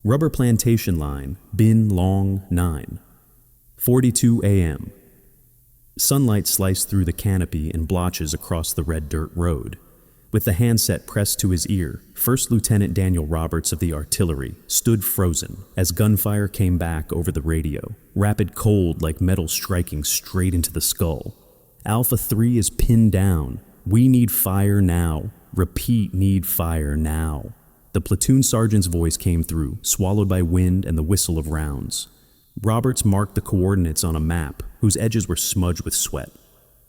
Rubber plantation line, Bin Long 9. 42 a.m. Sunlight sliced through the canopy in blotches across the red dirt road. With the handset pressed to his ear, First Lieutenant Daniel Roberts of the artillery stood frozen as gunfire came back over the radio, rapid cold like metal striking straight into the skull. Alpha 3 is pinned down. We need fire now. Repeat, need fire now. The platoon sergeant's voice came through, swallowed by wind and the whistle of rounds. Roberts marked the coordinates on a map whose edges were smudged with sweat.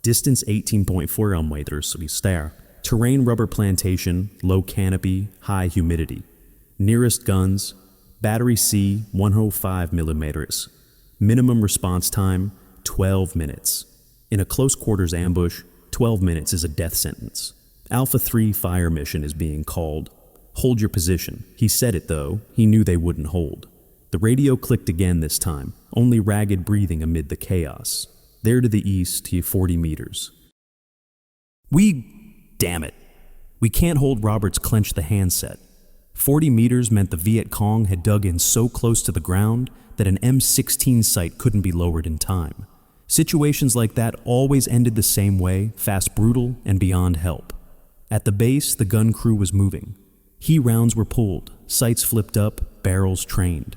Distance 18.4 meters there. Terrain rubber plantation, low canopy, high humidity. Nearest guns, battery C 105 millimeters. Minimum response time 12 minutes. In a close quarters ambush, 12 minutes is a death sentence. Alpha 3 fire mission is being called. Hold your position. He said it though, he knew they wouldn't hold. The radio clicked again this time, only ragged breathing amid the chaos. There to the east, 40 meters. Damn it. We can't hold. Roberts clenched the handset. 40 meters meant the Viet Cong had dug in so close to the ground that an M16 sight couldn't be lowered in time. Situations like that always ended the same way, fast, brutal, and beyond help. At the base, the gun crew was moving. He rounds were pulled, sights flipped up, barrels trained.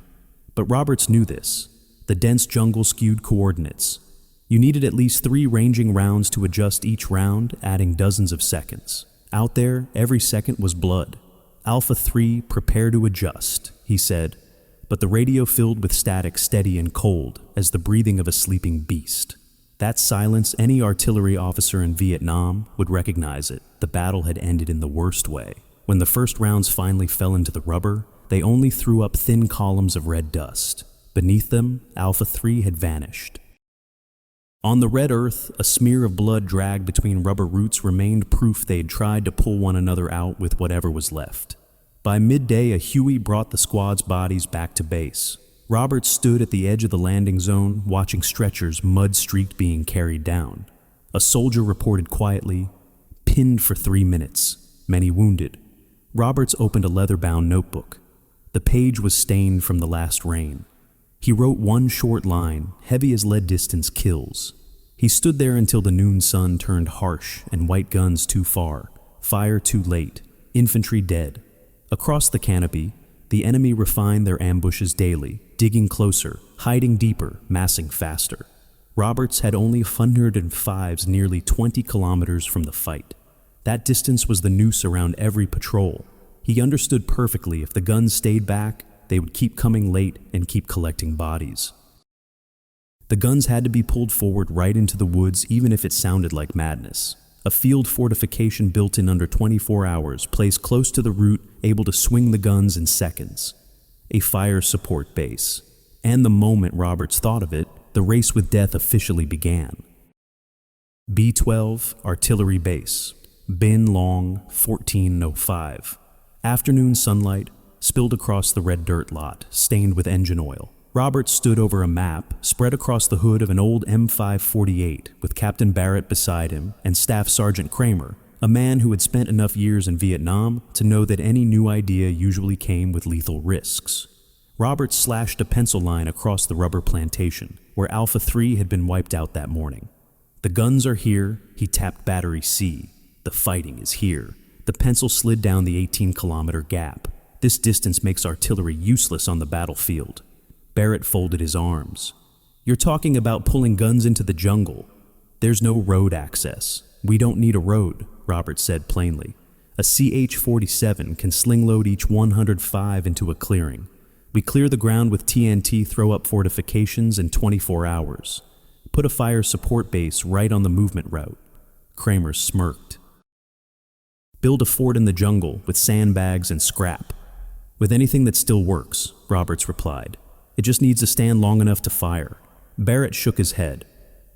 But Roberts knew this. The dense jungle skewed coordinates. You needed at least 3 ranging rounds to adjust each round, adding dozens of seconds. Out there, every second was blood. Alpha 3, prepare to adjust, he said, but the radio filled with static, steady and cold as the breathing of a sleeping beast. That silence, any artillery officer in Vietnam would recognize it. The battle had ended in the worst way. When the first rounds finally fell into the rubber, they only threw up thin columns of red dust. Beneath them, Alpha 3 had vanished. On the red earth, a smear of blood dragged between rubber roots remained proof they'd tried to pull one another out with whatever was left. By midday, a Huey brought the squad's bodies back to base. Roberts stood at the edge of the landing zone, watching stretchers mud-streaked being carried down. A soldier reported quietly, pinned for 3 minutes, many wounded. Roberts opened a leather-bound notebook. The page was stained from the last rain. He wrote one short line, heavy as lead distance kills. He stood there until the noon sun turned harsh and white guns too far, fire too late, infantry dead. Across the canopy, the enemy refined their ambushes daily, digging closer, hiding deeper, massing faster. Roberts had only 105s nearly 20 kilometers from the fight. That distance was the noose around every patrol. He understood perfectly if the guns stayed back, they would keep coming late and keep collecting bodies. The guns had to be pulled forward right into the woods even if it sounded like madness. A field fortification built in under 24 hours, placed close to the route, able to swing the guns in seconds. A fire support base. And the moment Roberts thought of it, the race with death officially began. B-12 Artillery Base. Bin Long 1405. Afternoon sunlight spilled across the red dirt lot, stained with engine oil. Roberts stood over a map spread across the hood of an old M548 with Captain Barrett beside him and Staff Sergeant Kramer, a man who had spent enough years in Vietnam to know that any new idea usually came with lethal risks. Roberts slashed a pencil line across the rubber plantation, where Alpha 3 had been wiped out that morning. The guns are here, he tapped battery C. The fighting is here. The pencil slid down the 18-kilometer gap. This distance makes artillery useless on the battlefield. Barrett folded his arms. You're talking about pulling guns into the jungle. There's no road access. We don't need a road, Roberts said plainly. A CH-47 can sling load each 105 into a clearing. We clear the ground with TNT throw-up fortifications in 24 hours. Put a fire support base right on the movement route. Kramer smirked. Build a fort in the jungle with sandbags and scrap. With anything that still works, Roberts replied. It just needs to stand long enough to fire. Barrett shook his head.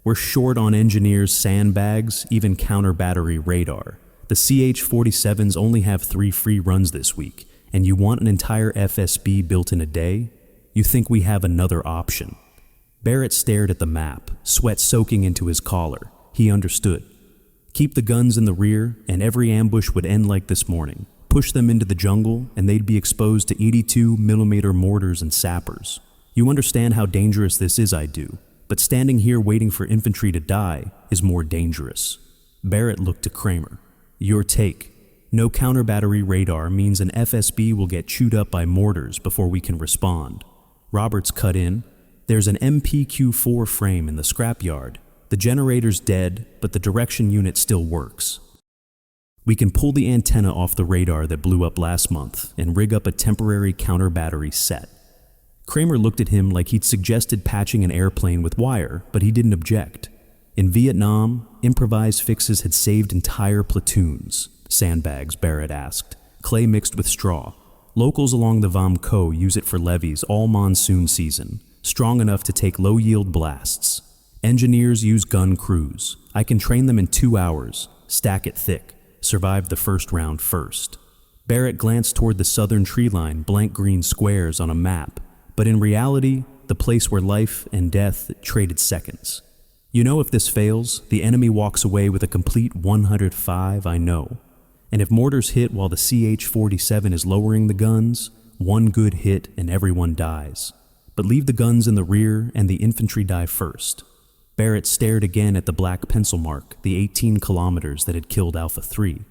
We're short on engineers, sandbags, even counter-battery radar. The CH-47s only have 3 free runs this week, and you want an entire FSB built in a day? You think we have another option? Barrett stared at the map, sweat soaking into his collar. He understood. Keep the guns in the rear, and every ambush would end like this morning. Push them into the jungle, and they'd be exposed to 82mm mortars and sappers. You understand how dangerous this is, I do. But standing here waiting for infantry to die is more dangerous. Barrett looked to Kramer. Your take. No counter-battery radar means an FSB will get chewed up by mortars before we can respond. Roberts cut in. There's an MPQ-4 frame in the scrapyard. The generator's dead, but the direction unit still works. We can pull the antenna off the radar that blew up last month and rig up a temporary counter-battery set. Kramer looked at him like he'd suggested patching an airplane with wire, but he didn't object. In Vietnam, improvised fixes had saved entire platoons. Sandbags, Barrett asked. Clay mixed with straw. Locals along the Vam Co use it for levees all monsoon season, strong enough to take low-yield blasts. Engineers use gun crews. I can train them in 2 hours, stack it thick, survive the first round first. Barrett glanced toward the southern tree line, blank green squares on a map, but in reality, the place where life and death traded seconds. You know, if this fails, the enemy walks away with a complete 105, I know. And if mortars hit while the CH-47 is lowering the guns, one good hit and everyone dies. But leave the guns in the rear and the infantry die first. Barrett stared again at the black pencil mark, the 18 kilometers that had killed Alpha 3.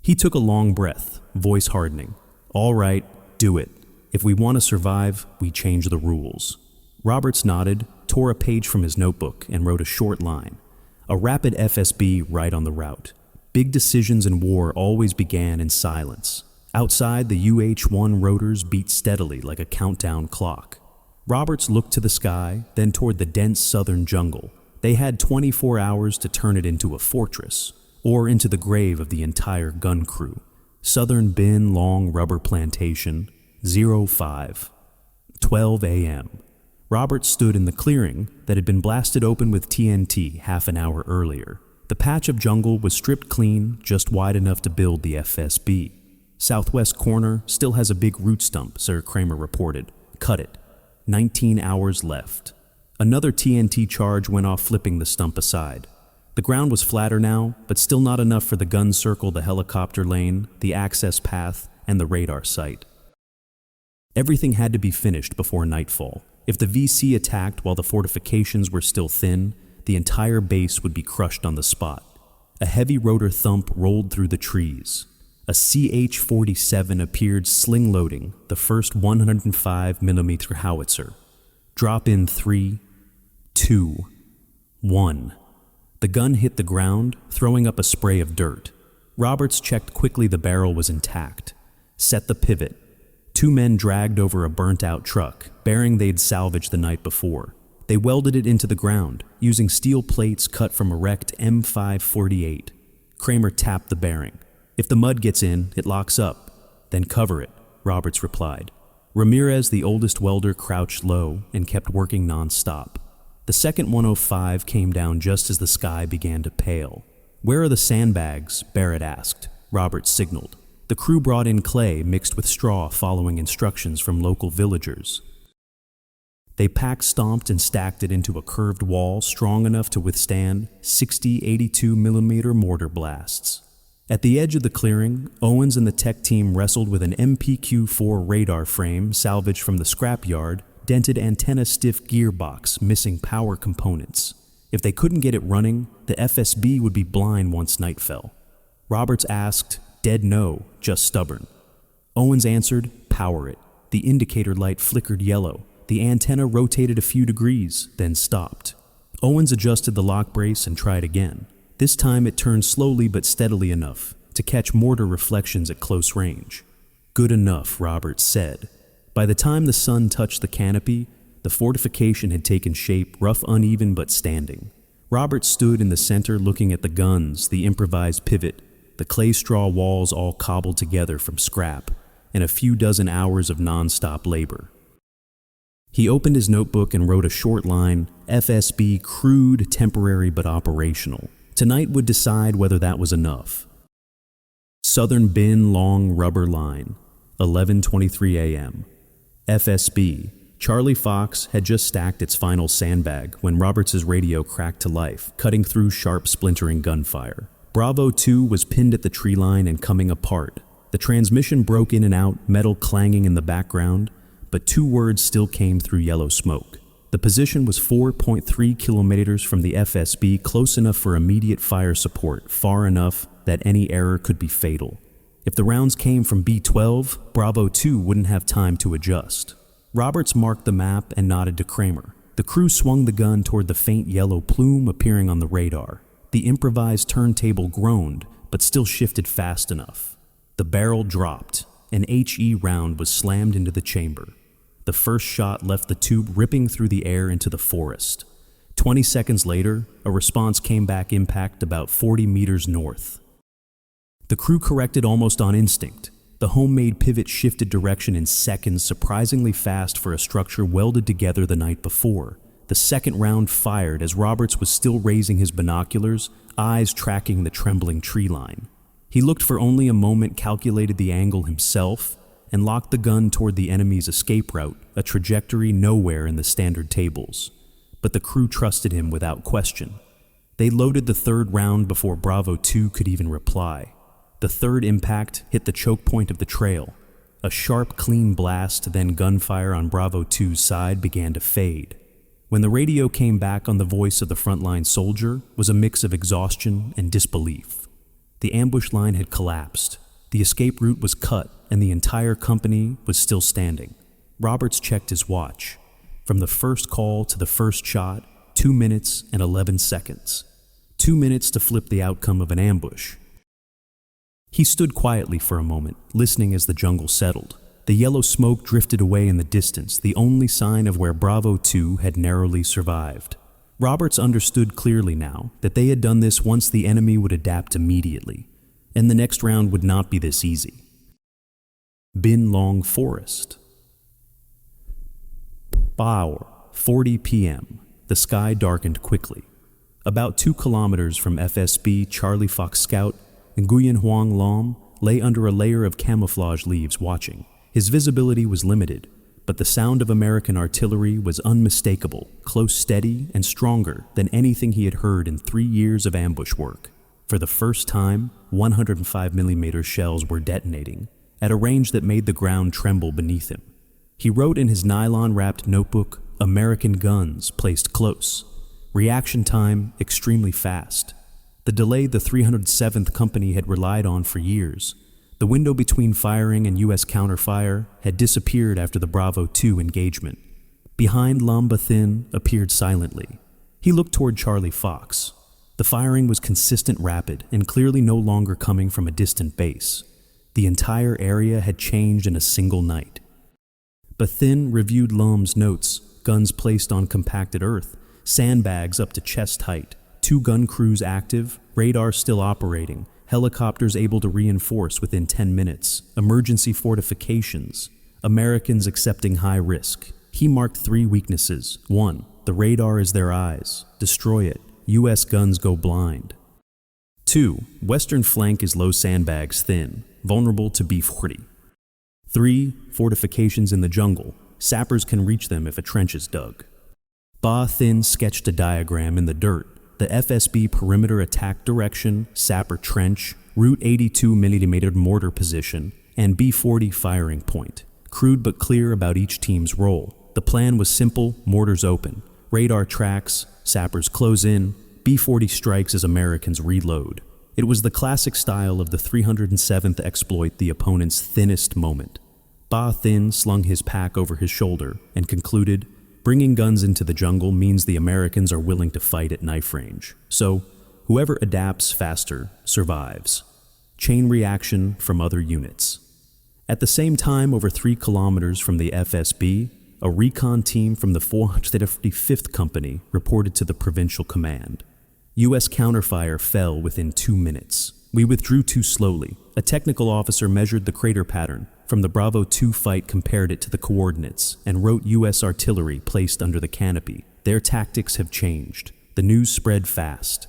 He took a long breath, voice hardening. All right, do it. If we want to survive, we change the rules. Roberts nodded, tore a page from his notebook, and wrote a short line. A rapid FSB right on the route. Big decisions in war always began in silence. Outside, the UH-1 rotors beat steadily like a countdown clock. Roberts looked to the sky, then toward the dense southern jungle. They had 24 hours to turn it into a fortress, or into the grave of the entire gun crew. Southern Bin Long Rubber Plantation, 05. 12 a.m. Roberts stood in the clearing that had been blasted open with TNT half an hour earlier. The patch of jungle was stripped clean, just wide enough to build the FSB. Southwest corner still has a big root stump, Sir Kramer reported. Cut it. 19 hours left. Another TNT charge went off, flipping the stump aside. The ground was flatter now, but still not enough for the gun circle the helicopter lane, the access path, and the radar site. Everything had to be finished before nightfall. If the VC attacked while the fortifications were still thin, the entire base would be crushed on the spot. A heavy rotor thump rolled through the trees. A CH-47 appeared sling-loading the first 105mm howitzer. Drop in 3, 2, 1. The gun hit the ground, throwing up a spray of dirt. Roberts checked quickly the barrel was intact. Set the pivot. 2 men dragged over a burnt-out truck, bearing they'd salvaged the night before. They welded it into the ground, using steel plates cut from a wrecked M548. Kramer tapped the bearing. If the mud gets in, it locks up. Then cover it, Roberts replied. Ramirez, the oldest welder, crouched low and kept working non-stop. The second 105 came down just as the sky began to pale. Where are the sandbags? Barrett asked. Roberts signaled. The crew brought in clay mixed with straw, following instructions from local villagers. They packed, stomped, and stacked it into a curved wall strong enough to withstand 60 82mm mortar blasts. At the edge of the clearing, Owens and the tech team wrestled with an MPQ-4 radar frame salvaged from the scrapyard, dented antenna-stiff gearbox missing power components. If they couldn't get it running, the FSB would be blind once night fell. Roberts asked, dead no, just stubborn. Owens answered, power it. The indicator light flickered yellow. The antenna rotated a few degrees, then stopped. Owens adjusted the lock brace and tried again. This time it turned slowly but steadily enough to catch mortar reflections at close range. Good enough, Roberts said. By the time the sun touched the canopy, the fortification had taken shape, rough, uneven, but standing. Roberts stood in the center looking at the guns, the improvised pivot, the clay straw walls all cobbled together from scrap, and a few dozen hours of non-stop labor. He opened his notebook and wrote a short line, FSB crude, temporary, but operational. Tonight would decide whether that was enough. Southern Bin Long Rubber Line, 11:23 a.m. FSB. Charlie Fox had just stacked its final sandbag when Roberts's radio cracked to life, cutting through sharp, splintering gunfire. Bravo 2 was pinned at the tree line and coming apart, The transmission broke in and out, metal clanging in the background, but two words still came through yellow smoke. The position was 4.3 kilometers from the FSB, close enough for immediate fire support, far enough that any error could be fatal. If the rounds came from B-12, Bravo 2 wouldn't have time to adjust. Roberts marked the map and nodded to Kramer. The crew swung the gun toward the faint yellow plume appearing on the radar. The improvised turntable groaned, but still shifted fast enough. The barrel dropped. An HE round was slammed into the chamber. The first shot left the tube ripping through the air into the forest. 20 seconds later, a response came back impact about 40 meters north. The crew corrected almost on instinct. The homemade pivot shifted direction in seconds, surprisingly fast for a structure welded together the night before. The second round fired as Roberts was still raising his binoculars, eyes tracking the trembling tree line. He looked for only a moment, calculated the angle himself, and locked the gun toward the enemy's escape route, a trajectory nowhere in the standard tables. But the crew trusted him without question. They loaded the third round before Bravo 2 could even reply. The third impact hit the choke point of the trail. A sharp, clean blast, then gunfire on Bravo 2's side began to fade. When the radio came back on, the voice of the frontline soldier was a mix of exhaustion and disbelief. The ambush line had collapsed. The escape route was cut, and the entire company was still standing. Roberts checked his watch. From the first call to the first shot, 2 minutes and 11 seconds. 2 minutes to flip the outcome of an ambush. He stood quietly for a moment, listening as the jungle settled. The yellow smoke drifted away in the distance, the only sign of where Bravo 2 had narrowly survived. Roberts understood clearly now that they had done this once the enemy would adapt immediately, and the next round would not be this easy. Bin Long Forest. Hour, 40 p.m. The sky darkened quickly. About 2 kilometers from FSB, Charlie Fox Scout Nguyen Hoang Lam lay under a layer of camouflage leaves watching. His visibility was limited, but the sound of American artillery was unmistakable, close, steady, and stronger than anything he had heard in 3 years of ambush work. For the first time, 105mm shells were detonating, at a range that made the ground tremble beneath him. He wrote in his nylon-wrapped notebook, "American guns placed close." Reaction time extremely fast. The delay the 307th Company had relied on for years. The window between firing and U.S. counterfire had disappeared after the Bravo 2 engagement. Behind Lamba Thin appeared silently. He looked toward Charlie Fox. The firing was consistent, rapid, and clearly no longer coming from a distant base. The entire area had changed in a single night. Bathin reviewed Lum's notes, guns placed on compacted earth, sandbags up to chest height, 2 gun crews active, radar still operating, helicopters able to reinforce within 10 minutes, emergency fortifications, Americans accepting high risk. He marked 3 weaknesses. 1. The radar is their eyes. Destroy it. U.S. guns go blind. 2. Western flank is low, sandbags thin, vulnerable to B-40. 3. Fortifications in the jungle. Sappers can reach them if a trench is dug. Ba Thin sketched a diagram in the dirt. The FSB perimeter attack direction, sapper trench, route 82mm mortar position, and B-40 firing point. Crude but clear about each team's role. The plan was simple: mortars open, radar tracks, sappers close in, B-40 strikes as Americans reload. It was the classic style of the 307th exploit the opponent's thinnest moment. Ba Thin slung his pack over his shoulder and concluded, bringing guns into the jungle means the Americans are willing to fight at knife range. So, whoever adapts faster survives. Chain reaction from other units. At the same time, over 3 kilometers from the FSB, a recon team from the 455th Company reported to the provincial command. U.S. counterfire fell within 2 minutes. We withdrew too slowly. A technical officer measured the crater pattern from the Bravo 2 fight, compared it to the coordinates, and wrote U.S. artillery placed under the canopy. Their tactics have changed. The news spread fast.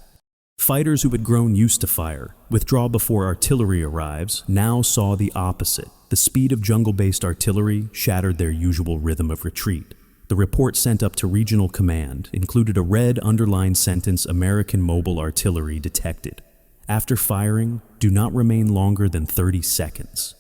Fighters who had grown used to fire, withdraw before artillery arrives, now saw the opposite. The speed of jungle-based artillery shattered their usual rhythm of retreat. The report sent up to regional command included a red underlined sentence: American mobile artillery detected. After firing, do not remain longer than 30 seconds.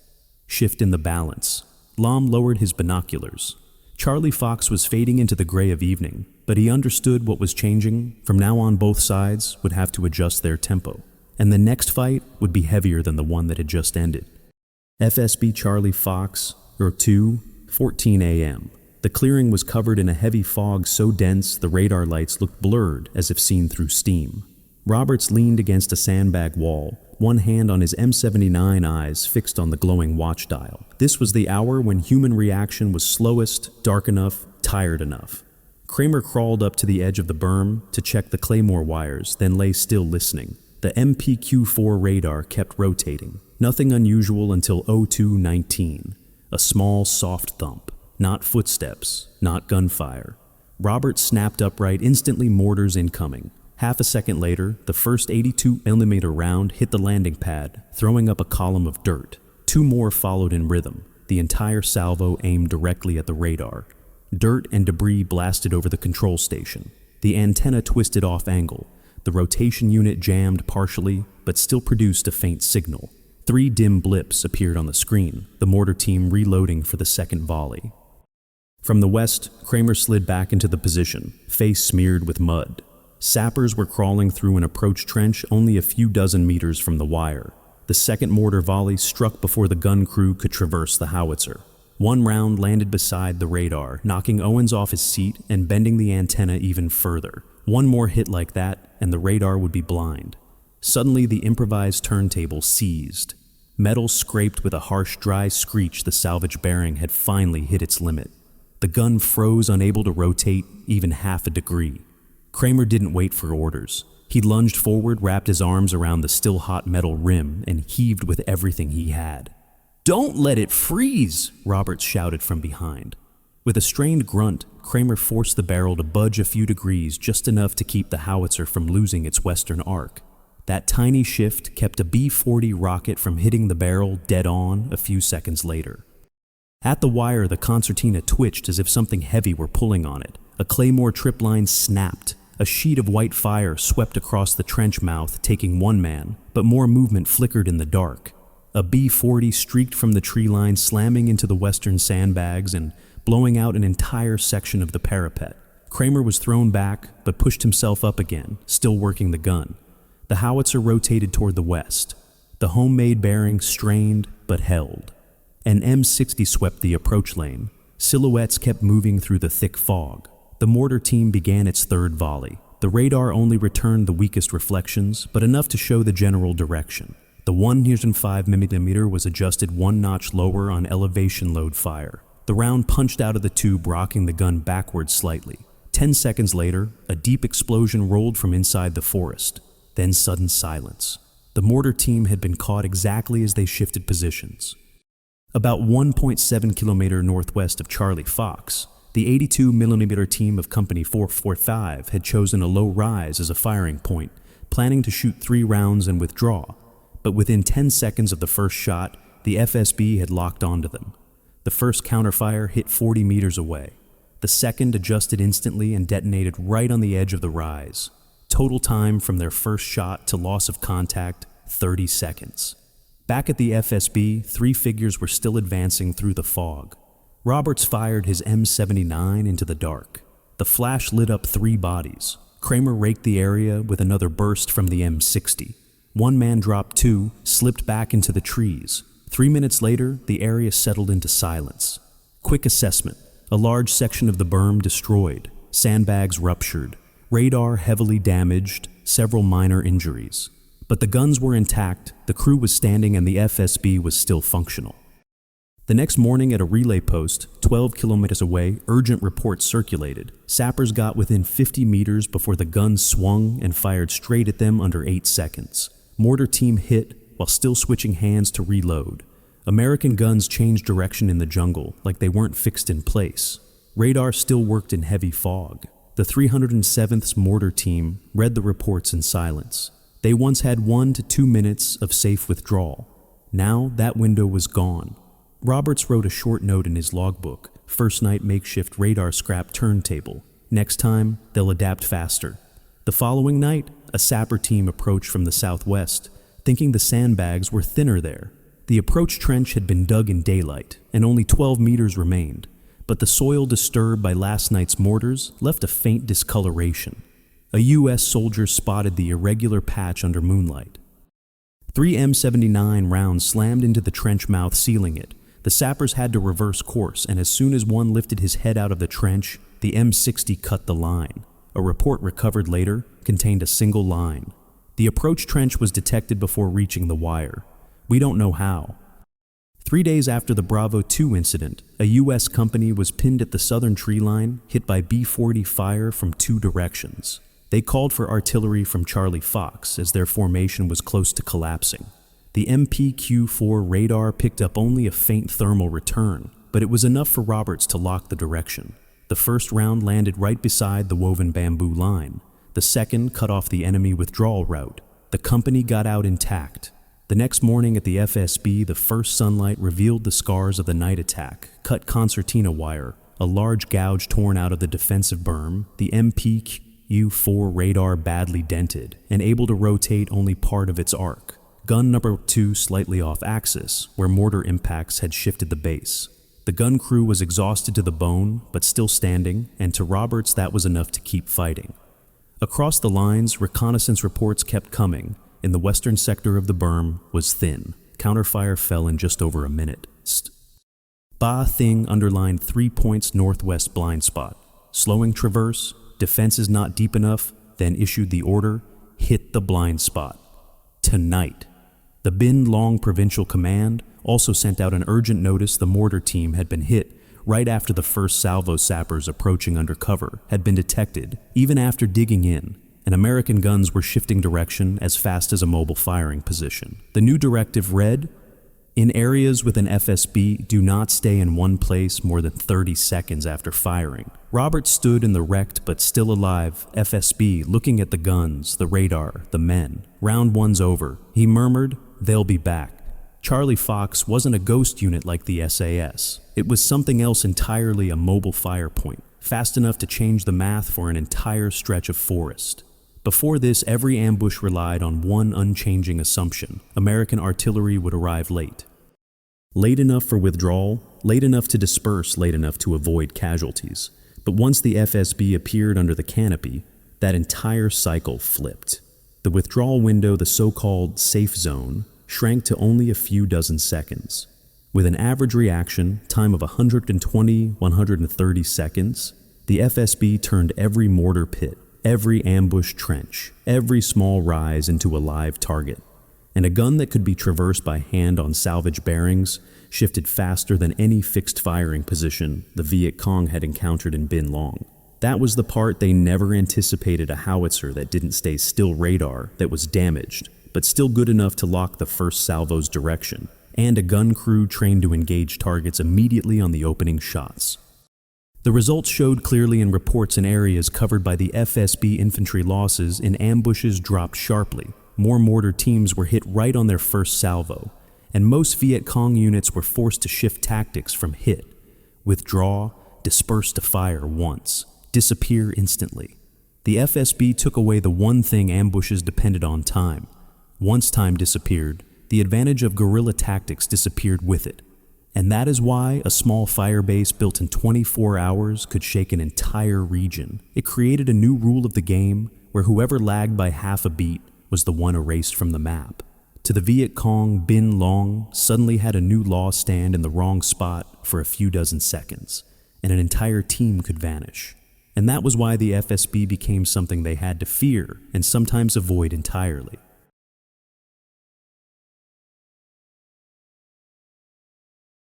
Shift in the balance. Lam lowered his binoculars. Charlie Fox was fading into the gray of evening, but he understood what was changing. From now on, both sides would have to adjust their tempo, and the next fight would be heavier than the one that had just ended. FSB Charlie Fox, 2:14 a.m. The clearing was covered in a heavy fog so dense the radar lights looked blurred as if seen through steam. Roberts leaned against a sandbag wall, one hand on his M79 eyes fixed on the glowing watch dial. This was the hour when human reaction was slowest, dark enough, tired enough. Kramer crawled up to the edge of the berm to check the claymore wires, then lay still listening. The MPQ-4 radar kept rotating. Nothing unusual until 02:19. A small, soft thump. Not footsteps, not gunfire. Roberts snapped upright, instantly mortars incoming. Half a second later, the first 82mm round hit the landing pad, throwing up a column of dirt. Two more followed in rhythm, the entire salvo aimed directly at the radar. Dirt and debris blasted over the control station. The antenna twisted off angle. The rotation unit jammed partially, but still produced a faint signal. 3 dim blips appeared on the screen, the mortar team reloading for the second volley. From the west, Kramer slid back into the position, face smeared with mud. Sappers were crawling through an approach trench only a few dozen meters from the wire. The second mortar volley struck before the gun crew could traverse the howitzer. One round landed beside the radar, knocking Owens off his seat and bending the antenna even further. One more hit like that, and the radar would be blind. Suddenly, the improvised turntable seized. Metal scraped with a harsh, dry screech. The salvage bearing had finally hit its limit. The gun froze, unable to rotate even half a degree. Kramer didn't wait for orders. He lunged forward, wrapped his arms around the still-hot metal rim, and heaved with everything he had. "Don't let it freeze!" Roberts shouted from behind. With a strained grunt, Kramer forced the barrel to budge a few degrees, just enough to keep the howitzer from losing its western arc. That tiny shift kept a B-40 rocket from hitting the barrel dead on a few seconds later. At the wire, the concertina twitched as if something heavy were pulling on it. A claymore trip line snapped. A sheet of white fire swept across the trench mouth, taking one man, but more movement flickered in the dark. A B-40 streaked from the tree line, slamming into the western sandbags and blowing out an entire section of the parapet. Kramer was thrown back, but pushed himself up again, still working the gun. The howitzer rotated toward the west. The homemade bearing strained, but held. An M60 swept the approach lane. Silhouettes kept moving through the thick fog. The mortar team began its third volley. The radar only returned the weakest reflections, but enough to show the general direction. The 105mm was adjusted one notch lower on elevation load fire. The round punched out of the tube, rocking the gun backwards slightly. 10 seconds later, a deep explosion rolled from inside the forest. Then sudden silence. The mortar team had been caught exactly as they shifted positions. About 1.7 kilometers northwest of Charlie Fox, the 82mm team of Company 445 had chosen a low rise as a firing point, planning to shoot 3 rounds and withdraw. But within 10 seconds of the first shot, the FSB had locked onto them. The first counterfire hit 40 meters away. The second adjusted instantly and detonated right on the edge of the rise. Total time from their first shot to loss of contact, 30 seconds. Back at the FSB, 3 figures were still advancing through the fog. Roberts fired his M79 into the dark. The flash lit up 3 bodies. Kramer raked the area with another burst from the M60. One man dropped 2, slipped back into the trees. 3 minutes later, the area settled into silence. Quick assessment. A large section of the berm destroyed. Sandbags ruptured. Radar heavily damaged. Several minor injuries. But the guns were intact, the crew was standing, and the FSB was still functional. The next morning at a relay post, 12 kilometers away, urgent reports circulated. Sappers got within 50 meters before the guns swung and fired straight at them under 8 seconds. Mortar team hit while still switching hands to reload. American guns changed direction in the jungle like they weren't fixed in place. Radar still worked in heavy fog. The 307th's mortar team read the reports in silence. They once had 1 to 2 minutes of safe withdrawal. Now that window was gone. Roberts wrote a short note in his logbook. First night makeshift radar scrap turntable. Next time, they'll adapt faster. The following night, a sapper team approached from the southwest. thinking the sandbags were thinner there. The approach trench had been dug in daylight, and only 12 meters remained, but the soil disturbed by last night's mortars left a faint discoloration. A U.S. soldier spotted the irregular patch under moonlight. 3 M79 rounds slammed into the trench mouth, sealing it. The sappers had to reverse course, and as soon as one lifted his head out of the trench, the M60 cut the line. A report recovered later contained a single line. The approach trench was detected before reaching the wire. We don't know how. 3 days after the Bravo 2 incident, a U.S. company was pinned at the southern tree line, hit by B-40 fire from 2 directions. They called for artillery from Charlie Fox as their formation was close to collapsing. The MPQ-4 radar picked up only a faint thermal return, but it was enough for Roberts to lock the direction. The first round landed right beside the woven bamboo line. The second cut off the enemy withdrawal route. The company got out intact. The next morning at the FSB, the first sunlight revealed the scars of the night attack, cut concertina wire, a large gouge torn out of the defensive berm, the MPQ-4 radar badly dented and able to rotate only part of its arc. Gun number 2 slightly off axis, where mortar impacts had shifted the base. The gun crew was exhausted to the bone, but still standing, and to Roberts that was enough to keep fighting. Across the lines, reconnaissance reports kept coming. In the western sector of the berm was thin. Counterfire fell in just over a minute. Ba Thing underlined 3 points northwest blind spot. Slowing traverse, defenses not deep enough, then issued the order, hit the blind spot. Tonight. The Bin Long Provincial Command also sent out an urgent notice the mortar team had been hit right after the first salvo sappers approaching undercover had been detected, even after digging in, and American guns were shifting direction as fast as a mobile firing position. The new directive read, "In areas with an FSB, do not stay in one place more than 30 seconds after firing." Roberts stood in the wrecked but still alive FSB, looking at the guns, the radar, the men. "Round one's over," he murmured. "They'll be back." Charlie Fox wasn't a ghost unit like the SAS. It was something else entirely, a mobile fire point, fast enough to change the math for an entire stretch of forest. Before this, every ambush relied on one unchanging assumption: American artillery would arrive late. Late enough for withdrawal, late enough to disperse, late enough to avoid casualties. But once the FSB appeared under the canopy, that entire cycle flipped. The withdrawal window, the so-called safe zone, shrank to only a few dozen seconds. With an average reaction time of 120–130 seconds, the FSB turned every mortar pit, every ambush trench, every small rise into a live target. And a gun that could be traversed by hand on salvage bearings shifted faster than any fixed firing position the Viet Cong had encountered in Bin Long. That was the part they never anticipated: a howitzer that didn't stay still, radar that was damaged, but still good enough to lock the first salvo's direction, and a gun crew trained to engage targets immediately on the opening shots. The results showed clearly in reports in areas covered by the FSB infantry. Losses in ambushes dropped sharply. More mortar teams were hit right on their first salvo, and most Viet Cong units were forced to shift tactics from hit, withdraw, disperse to fire once, disappear instantly. The FSB took away the one thing ambushes depended on: time. Once time disappeared, the advantage of guerrilla tactics disappeared with it. And that is why a small fire base built in 24 hours could shake an entire region. It created a new rule of the game where whoever lagged by half a beat was the one erased from the map. To the Viet Cong, Bin Long suddenly had a new law: stand in the wrong spot for a few dozen seconds, and an entire team could vanish. And that was why the FSB became something they had to fear and sometimes avoid entirely.